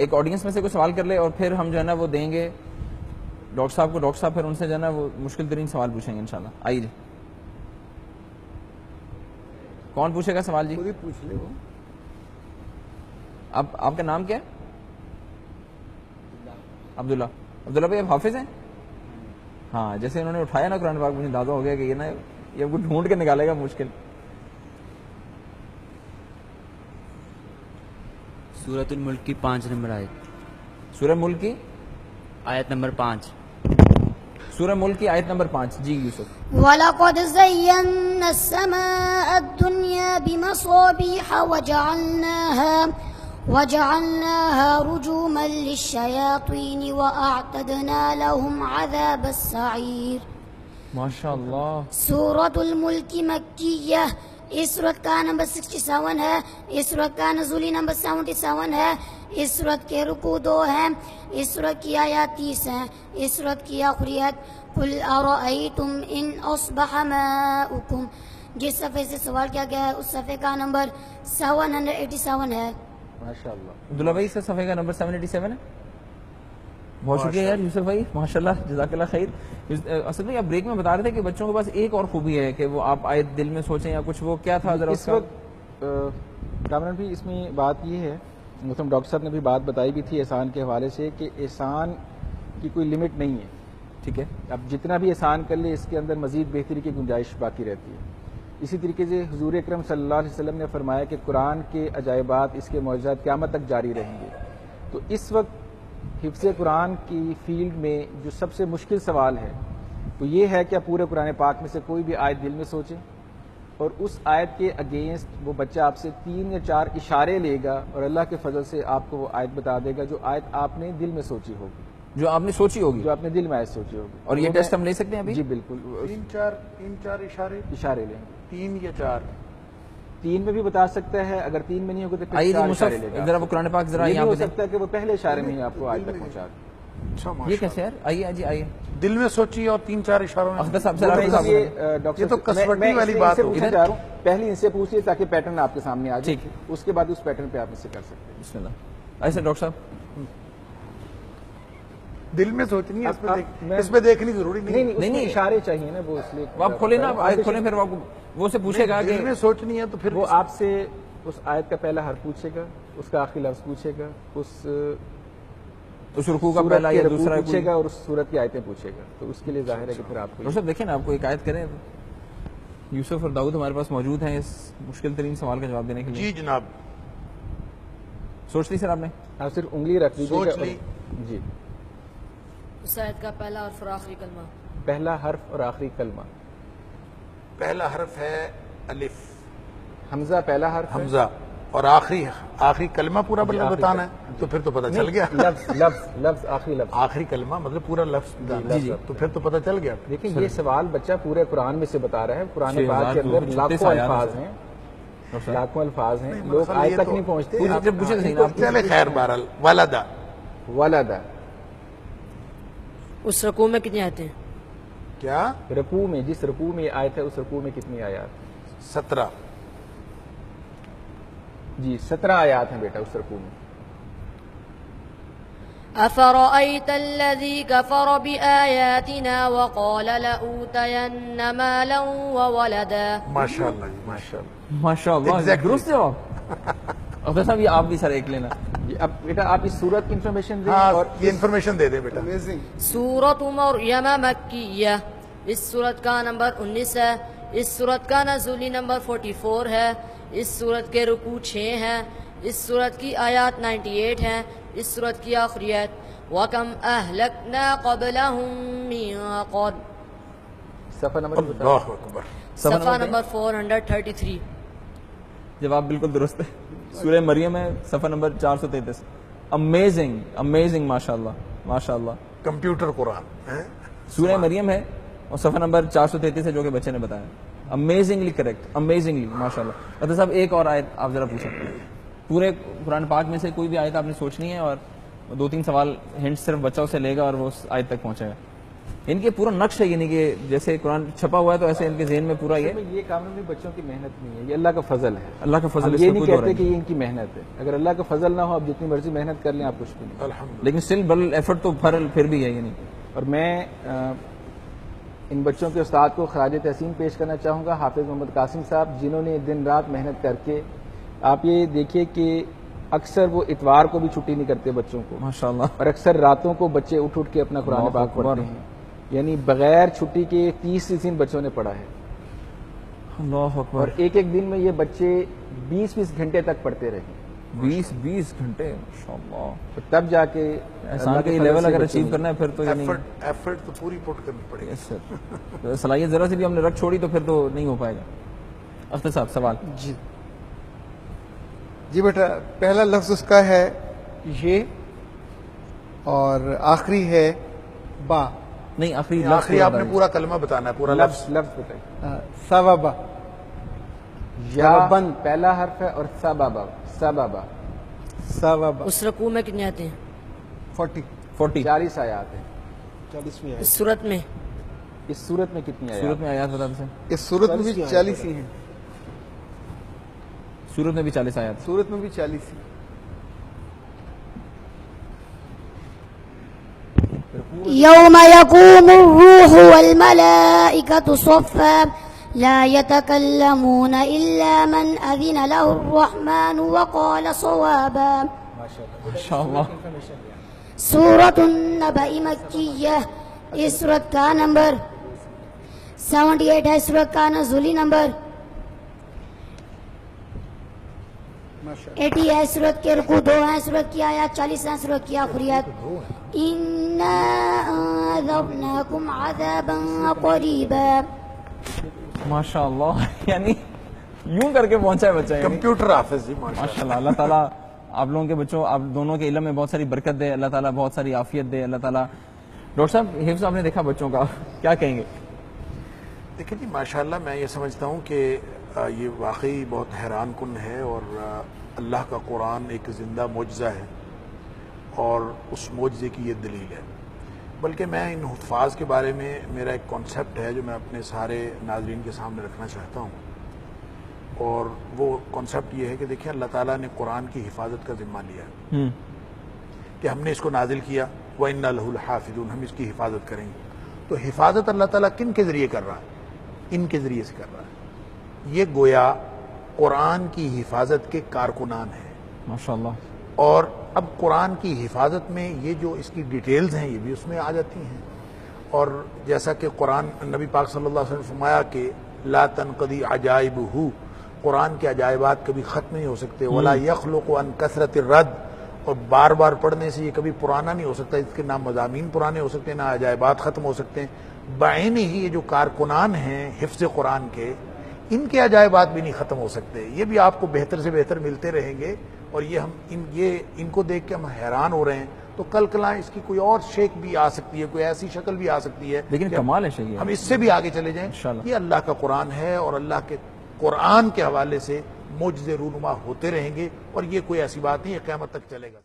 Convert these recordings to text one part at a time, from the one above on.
ایک آڈینس میں سے کوئی سوال کر لے اور پھر ہم جو ہے نا وہ دیں گے ڈاکٹر صاحب کو. ڈاکٹر صاحب پھر ان سے جو ہے نا وہ مشکل ترین سوال پوچھیں گے انشاءاللہ. آئیے جی, کون پوچھے گا سوال؟ جی خود ہی پوچھ لے. وہ اب آپ کا نام کیا ہے؟ عبداللہ. عبداللہ بھائی آپ حافظ ہیں؟ ہاں, جیسے انہوں نے اٹھایا نا قرآن پاک, مجھے اندازہ ہو گیا کہ یہ نا یہ کو ڈھونڈ کے نکالے گا مشکل. سورۃ الملک کی 5 نمبر آیت. سورہ ملک کی آیت نمبر 5. سورہ ملک کی آیت نمبر 5. جی یوسف. وَلَقَدْ زَيَّنَّا السَّمَاءَ الدُّنْيَا بِمَصَابِيحَ وَجَعَلْنَاهَا رُجُومًا لِلشَّيَاطِينِ وَأَعْتَدْنَا لَهُمْ عَذَابَ السَّعِيرِ. ماشاء اللہ. سورۃ الملک مکیہ, اس صورت کا نمبر 67 ہے, اس صورت کا نزولی نمبر 77 ہے, اس صورت کے رکوع 2 ہیں, اس صورت کی آیات 30 ہیں, اس صورت کی آخریت قُلْ أَرَأَيْتُمْ إِنْ أَصْبَحَ مَاؤُكُمْ. جس صفحے سے سوال کیا گیا ہے اس صفحے کا نمبر 787 ہے. ماشاء اللہ. عبداللہ بھائی اس صفحے کا نمبر 787 ہے. بہت شکریہ یار یوسف بھائی, ماشاءاللہ, جزاک اللہ خیر. اصل میں آپ بریک میں بتا رہے تھے کہ بچوں کے پاس ایک اور خوبی ہے کہ وہ آپ آیت دل میں سوچیں یا کچھ, وہ کیا تھا ذرا اس وقت کامران بھی اس میں بات یہ ہے, مثلا ڈاکٹر صاحب نے بھی بات بتائی بھی تھی احسان کے حوالے سے کہ احسان کی کوئی لمٹ نہیں ہے. ٹھیک ہے, اب جتنا بھی احسان کر لے اس کے اندر مزید بہتری کی گنجائش باقی رہتی ہے. اسی طریقے سے حضور اکرم صلی اللہ علیہ وسلم نے فرمایا کہ قرآن کے عجائبات, اس کے معجزات قیامت تک جاری رہیں گے. تو اس وقت حفظ قرآن کی فیلڈ میں جو سب سے مشکل سوال ہے وہ یہ ہے کہ آپ پورے قرآن پاک میں سے کوئی بھی آیت دل میں سوچیں اور اس آیت کے اگینسٹ وہ بچہ آپ سے 3 یا 4 اشارے لے گا اور اللہ کے فضل سے آپ کو وہ آیت بتا دے گا جو آیت آپ نے دل میں سوچی ہوگی, جو آپ نے سوچی ہوگی, جو آپ نے دل میں آیت سوچی ہوگی. اور یہ ٹیسٹ ہم لے سکتے ہیں ابھی؟ جی بالکل. 3-4 اشارے لیں گے, 3 یا 4. 3 میں بھی بتا سکتا ہے, اگر 3 میں نہیں ہوگا تو پھر آئیے 4 جی اشارے مصطفیٰ لے گا. ذرا وہ قرآن پاک ذرا یہ بھی یہاں ہو پہ دیں. سکتا ہے کہ وہ پہلے اشارے میں ہی آپ کو آیت تک پہنچا دے. اچھا یہ ماشاء کیسے یار؟ آئیے جی آئیے. دل میں سوچی اور 3-4 اشاروں میں. اختر صاحب میں ذرا اس لیے ڈاکٹر یہ تو کسوٹی والی بات ہو ہوگی. چاہ رہا ہوں پہلے ان سے پوچھیے تاکہ پیٹرن آپ کے سامنے آ جائے, ٹھیک ہے. اس کے بعد اس پیٹرن پہ آپ اس سے کر سکتے ہیں. بسم اللہ. ایسے ڈاکٹر صاحب دل میں سوچنی ہے, اس پہ دیکھنی ضروری نہیں. نہیں اشارے چاہیے نا, وہ اس لیے آپ کھولیں نا, آیت کھولیں, پھر وہ سے پوچھے گا کہ دل میں سوچنی ہے تو پھر وہ آپ سے اس آیت کا پہلا حرف پوچھے گا, اس کا آخری لفظ پوچھے گا, اس رکوع کا سورت پہلا کے یا رکوع دوسرا پوچھے گا اور اس سورت کی آیتیں پوچھے گا. تو اس کے لیے ظاہر ہے کہ پھر آپ کو ڈاکٹر صاحب دیکھیں نا, آپ کو ایک آیت کریں. یوسف اور داؤد ہمارے پاس موجود ہیں اس مشکل ترین سوال کا جواب دینے کے لیے. جی جناب, سوچ لی سر آپ نے؟ آپ صرف انگلی رکھ دیجیے سوچ گا. لی. جی, اس آیت کا پہلا حرف اور آخری کلمہ. پہلا حرف اور آخری کلمہ. پہلا حرف ہے الف, حمزہ پہلا حرف ہے. حمزہ, اور آخری کلمہ پورا بتانا ہے تو پھر تو پتہ چل گیا. لفظ آخری لفظ, آخری کلمہ مطلب پورا لفظ بتانا ہے, تو پھر تو پتہ چل گیا. دیکھیں یہ سوال بچہ پورے قرآن میں سے بتا رہا ہے. قرآن پاک کے اندر لاکھوں الفاظ ہیں, لاکھوں الفاظ ہیں, لوگ آج تک نہیں پہنچتے. چلے خیر, بہرحال ولدا. ولدا اس رکوع میں کتنی آیتیں ہیں؟ کیا رکوع میں, جس رکوع میں آیت ہے اس رکوع میں کتنی آیات؟ 17. جی 17 آیات ہیں بیٹا اس رکوع میں. أفرأيت الذي كفر بآياتنا وقال لأوتين مالا وولدا. ماشاء اللہ جی, ماشاء اللہ, ماشاء اللہ, درست جواب. اختر صاحب یہ آپ بھی سر ایک لینا. اب بیٹا آپ اس سورت کی انفارمیشن دیں. ہاں اور یہ انفارمیشن دے دیں بیٹا. سورۃ مریم مکیہ, اس سورت کا نمبر 19 ہے, اس سورت کا نزولی نمبر 44 ہے, اس سورت کے رکوع 6 ہیں, اس سورت کی آیات 98 ہیں, اس سورت کی آخریت وَكَمْ أَهْلَكْنَا قَبْلَهُمْ مِنْ قَرْنٍ. صفحہ نمبر اللہ اکبر. صفحہ نمبر 433. جواب بالکل درست ہے. سورہ مریم ہے, صفحہ نمبر 433. امیزنگ امیزنگ, ماشاء اللہ ماشاء اللہ. کمپیوٹر قرآن سورہ مریم ہے اور صفحہ نمبر 433 ہے جو کہ بچے نے بتایا. امیزنگلی کریکٹ, امیزنگلی, ماشاء اللہ. ڈاکٹر صاحب ایک اور آیت آپ ذرا پوچھیں. پورے قرآن پاک میں سے کوئی بھی آیت آپ نے سوچنی ہے اور 2-3 سوال ہنٹ صرف بچہ اسے لے گا اور وہ اس آیت تک پہنچے گا. ان کے پورا نقش ہے، یعنی کہ جیسے قرآن چھپا ہوا ہے تو ایسے ان کے ذہن میں پورا یہ یہ کاموں میں بچوں کی محنت نہیں ہے، یہ اللہ کا فضل ہے. اللہ کا فضل. ہم اس یہ کا نہیں کوئی دور کہتے نہیں. کہ یہ ان کی محنت ہے. اگر اللہ کا فضل نہ ہو آپ جتنی مرضی محنت کر لیں آپ کچھ بھی نہیں. الحمد لیکن اسٹل بل ایفرٹ تو پھر بھی ہے. یعنی اور میں ان بچوں کے استاد کو خراج تحسین پیش کرنا چاہوں گا، حافظ محمد قاسم صاحب، جنہوں نے دن رات محنت کر کے، آپ یہ دیکھیے کہ اکثر وہ اتوار کو بھی چھٹی نہیں کرتے بچوں کو، ماشاء اللہ. اور اکثر راتوں کو بچے اٹھ کے اپنا قرآن اللہ پاک اکبر. پڑھتے ہیں. یعنی بغیر چھٹی کے 30 دن بچوں نے پڑھا ہے، اللہ اور اکبر. ایک دن میں یہ بچے 20 گھنٹے تک پڑھتے رہے. 20 گھنٹے ماشاء اللہ. تو تب جا کے احسان کا یہ لیول اگر اچیو کرنا ہے پھر تو یعنی ایفرٹ تو پوری پٹ کرنی پڑے گی. یس سر. صلاحیت ذرا سی بھی ہم نے رکھ چھوڑی تو پھر تو نہیں ہو پائے گا. اختر صاحب سوال. جی بیٹا، پہلا لفظ اس کا ہے یہ اور آخری ہے با. نہیں آخری آخری آپ نے پورا کلمہ بتانا ہے، پورا لفظ. لفظ بتائیں. سببا. یا بند پہلا حرف ہے اور سبابا. سبابا. سببا. اس رکوع میں کتنے آتے ہیں؟ 40. 40 آیات ہیں. 40 میں اس صورت میں اس صورت میں کتنی آیات؟ صورت میں آیات بتا دیں. اس صورت میں بھی 40 ہی ہیں. صورت میں بھی 40 آیات. صورت میں بھی 40 ہی. يوم يقوم الروح والملائكة صفا لا يتكلمون إلا من أذن له الرحمن وقال صوابا. ماشاء اللہ. سورة النبأ مکیہ. اس سورت کا نمبر 78 ہے. سورت کا نزولی نمبر 80 ہے. سورت کے رکوع 2 ہیں. سورت کی آیات 40 ہیں. سورت کی آخری آیت اِنَّا أَنذَرْنَاكُمْ عَذَابًا قَرِيبًا. ماشاء اللہ. یعنی یوں کر کے پہنچا ہے بچہ. کمپیوٹر حافظ جی ماشاء اللہ. اللہ تعالیٰ آپ لوگوں کے بچوں، آپ دونوں کے علم میں بہت ساری برکت دے. اللہ تعالیٰ بہت ساری عافیت دے. اللہ تعالیٰ. ڈاکٹر صاحب حفظ آپ نے دیکھا بچوں کا، کیا کہیں گے؟ دیکھیں جی ماشاءاللہ میں یہ سمجھتا ہوں کہ یہ واقعی بہت حیران کن ہے، اور اللہ کا قرآن ایک زندہ معجزہ ہے، اور اس معجزے کی یہ دلیل ہے. بلکہ میں ان حفاظ کے بارے میں میرا ایک کانسیپٹ ہے جو میں اپنے سارے ناظرین کے سامنے رکھنا چاہتا ہوں، اور وہ کانسیپٹ یہ ہے کہ دیکھیں اللہ تعالیٰ نے قرآن کی حفاظت کا ذمہ لیا ہے کہ ہم نے اس کو نازل کیا، وَإِنَّا لَهُ لَحَافِظُونَ، ہم اس کی حفاظت کریں گے. تو حفاظت اللہ تعالیٰ کن کے ذریعے کر رہا ہے؟ ان کے ذریعے سے کر رہا ہے. یہ گویا قرآن کی حفاظت کے کارکنان ہیں. ماشاء اللہ. اور اب قرآن کی حفاظت میں یہ جو اس کی ڈیٹیلز ہیں یہ بھی اس میں آ جاتی ہیں. اور جیسا کہ قرآن نبی پاک صلی اللہ علیہ وسلم نے فرمایا کہ لا تنقضی عجائبہ، قرآن کے عجائبات کبھی ختم نہیں ہو سکتے. ولا یخلق عن کثرت الرد، اور بار بار پڑھنے سے یہ کبھی پرانا نہیں ہو سکتا. اس کے نہ مضامین پرانے ہو سکتے نہ عجائبات ختم ہو سکتے ہیں. بعین ہی یہ جو کارکنان ہیں حفظ قرآن کے، ان کے عجائبات بھی نہیں ختم ہو سکتے. یہ بھی آپ کو بہتر سے بہتر ملتے رہیں گے، اور یہ ہم ان کو دیکھ کے ہم حیران ہو رہے ہیں. تو کل کلاں اس کی کوئی اور شیک بھی آ سکتی ہے، کوئی ایسی شکل بھی آ سکتی ہے. لیکن کمال ہے شیخ، ہم اس سے بھی آگے چلے جائیں. انشاءاللہ. یہ اللہ کا قرآن ہے، اور اللہ کے قرآن کے حوالے سے معجزے رونما ہوتے رہیں گے، اور یہ کوئی ایسی بات نہیں ہے، قیامت تک چلے گا.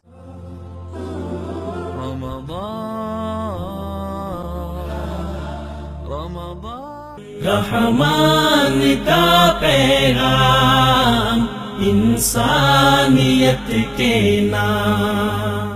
رحمان کا پیغام انسانیت کے نام.